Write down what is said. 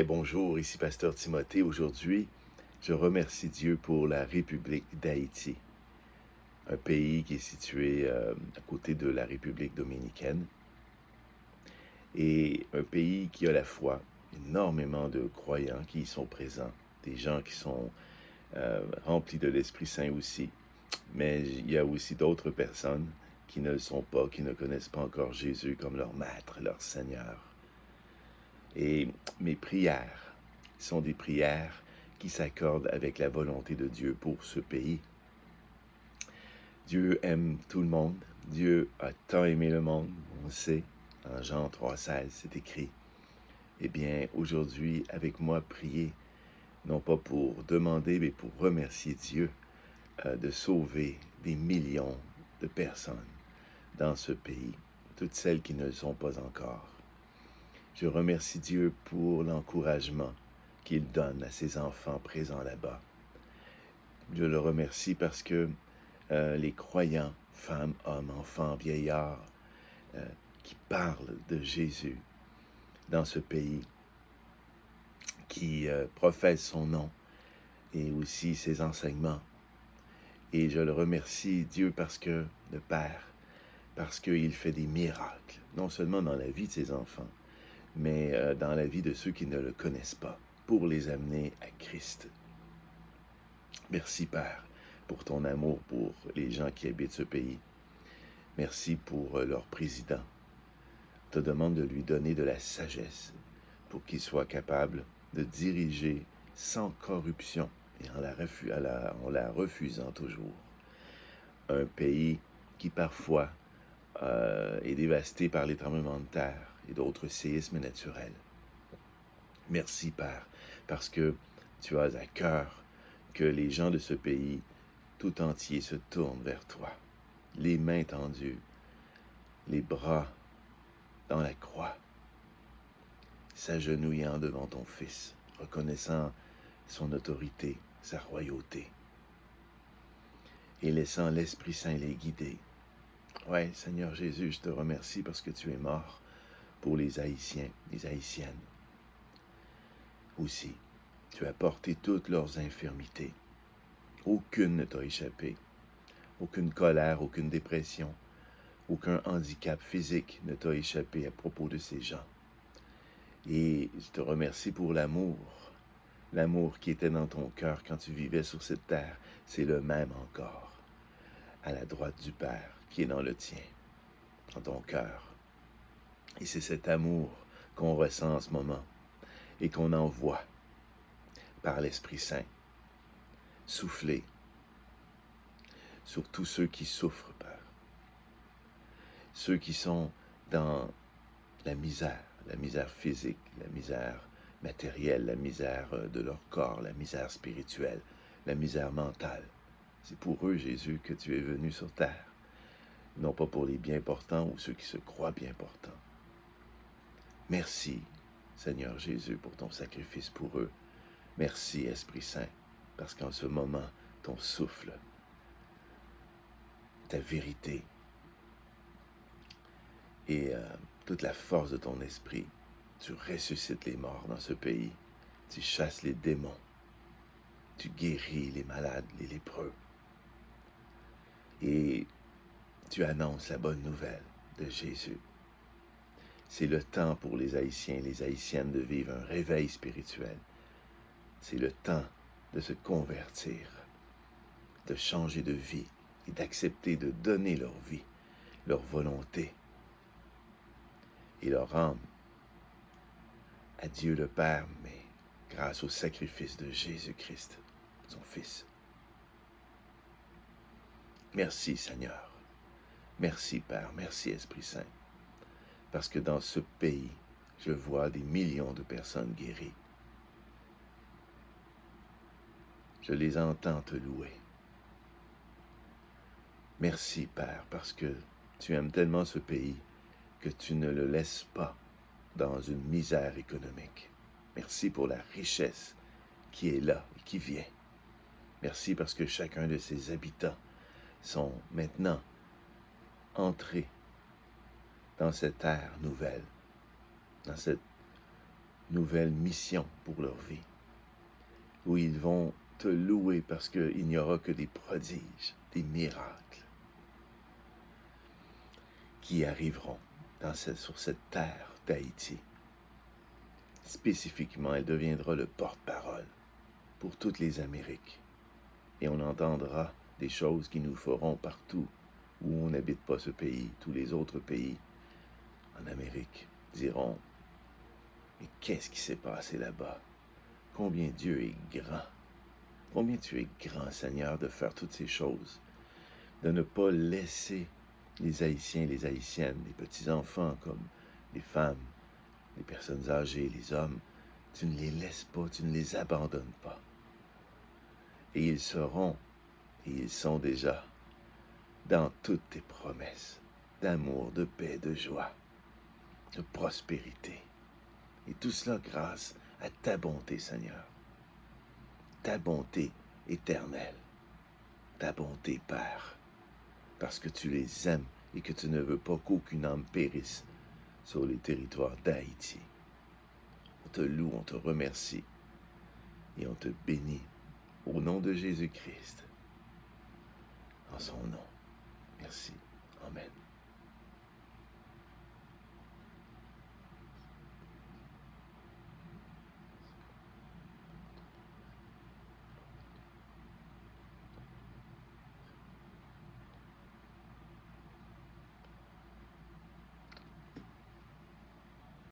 Bonjour, ici Pasteur Timothée. Aujourd'hui, je remercie Dieu pour la République d'Haïti, un pays qui est situé à côté de la République dominicaine et un pays qui a la foi, énormément de croyants qui y sont présents, des gens qui sont remplis de l'Esprit Saint aussi, mais il y a aussi d'autres personnes qui ne le sont pas, qui ne connaissent pas encore Jésus comme leur Maître, leur Seigneur. Et mes prières sont des prières qui s'accordent avec la volonté de Dieu pour ce pays. Dieu aime tout le monde. Dieu a tant aimé le monde, on le sait. En Jean 3,16, c'est écrit. Eh bien, aujourd'hui, avec moi, priez, non pas pour demander, mais pour remercier Dieu de sauver des millions de personnes dans ce pays, toutes celles qui ne le sont pas encore. Je remercie Dieu pour l'encouragement qu'il donne à ses enfants présents là-bas. Je le remercie parce que les croyants, femmes, hommes, enfants, vieillards, qui parlent de Jésus dans ce pays, qui professent son nom et aussi ses enseignements. Et je le remercie, Dieu, parce que, le Père, parce qu'il fait des miracles, non seulement dans la vie de ses enfants, mais dans la vie de ceux qui ne le connaissent pas, pour les amener à Christ. Merci, Père, pour ton amour pour les gens qui habitent ce pays. Merci pour leur président. Je te demande de lui donner de la sagesse pour qu'il soit capable de diriger sans corruption et en la refusant toujours. Un pays qui parfois est dévasté par les tremblements de terre et d'autres séismes naturels. Merci, Père, parce que tu as à cœur que les gens de ce pays tout entier se tournent vers toi, les mains tendues, les bras dans la croix, s'agenouillant devant ton Fils, reconnaissant son autorité, sa royauté, et laissant l'Esprit Saint les guider. Ouais, Seigneur Jésus, je te remercie parce que tu es mort pour les Haïtiens, les Haïtiennes. Aussi, tu as porté toutes leurs infirmités. Aucune ne t'a échappé. Aucune colère, aucune dépression, aucun handicap physique ne t'a échappé à propos de ces gens. Et je te remercie pour l'amour qui était dans ton cœur quand tu vivais sur cette terre. C'est le même encore, à la droite du Père, qui est dans le tien, dans ton cœur. Et c'est cet amour qu'on ressent en ce moment et qu'on envoie par l'Esprit Saint, souffler sur tous ceux qui souffrent, Père. Ceux qui sont dans la misère physique, la misère matérielle, la misère de leur corps, la misère spirituelle, la misère mentale. C'est pour eux, Jésus, que tu es venu sur terre, non pas pour les bien portants ou ceux qui se croient bien portants. Merci, Seigneur Jésus, pour ton sacrifice pour eux. Merci, Esprit Saint, parce qu'en ce moment, ton souffle, ta vérité et toute la force de ton esprit, tu ressuscites les morts dans ce pays, tu chasses les démons, tu guéris les malades, les lépreux, et tu annonces la bonne nouvelle de Jésus. C'est le temps pour les Haïtiens et les Haïtiennes de vivre un réveil spirituel. C'est le temps de se convertir, de changer de vie et d'accepter de donner leur vie, leur volonté et leur âme à Dieu le Père, mais grâce au sacrifice de Jésus-Christ, son Fils. Merci, Seigneur. Merci, Père. Merci, Esprit Saint. Parce que dans ce pays, je vois des millions de personnes guéries. Je les entends te louer. Merci, Père, parce que tu aimes tellement ce pays que tu ne le laisses pas dans une misère économique. Merci pour la richesse qui est là et qui vient. Merci parce que chacun de ses habitants sont maintenant entrés dans cette ère nouvelle, dans cette nouvelle mission pour leur vie, où ils vont te louer parce qu'il n'y aura que des prodiges, des miracles qui arriveront sur cette terre d'Haïti. Spécifiquement, elle deviendra le porte-parole pour toutes les Amériques. Et on entendra des choses qui nous feront partout où on n'habite pas ce pays. Tous les autres pays en Amérique diront, mais qu'est-ce qui s'est passé là-bas? Combien Dieu est grand. Combien tu es grand, Seigneur, de faire toutes ces choses, de ne pas laisser les Haïtiens, les Haïtiennes, les petits-enfants comme les femmes, les personnes âgées, les hommes, tu ne les laisses pas, tu ne les abandonnes pas. Et ils seront, et ils sont déjà, dans toutes tes promesses d'amour, de paix, de joie, de prospérité. Et tout cela grâce à ta bonté, Seigneur. Ta bonté éternelle. Ta bonté, Père. Parce que tu les aimes et que tu ne veux pas qu'aucune âme périsse sur les territoires d'Haïti. On te loue, on te remercie et on te bénit au nom de Jésus-Christ. En son nom.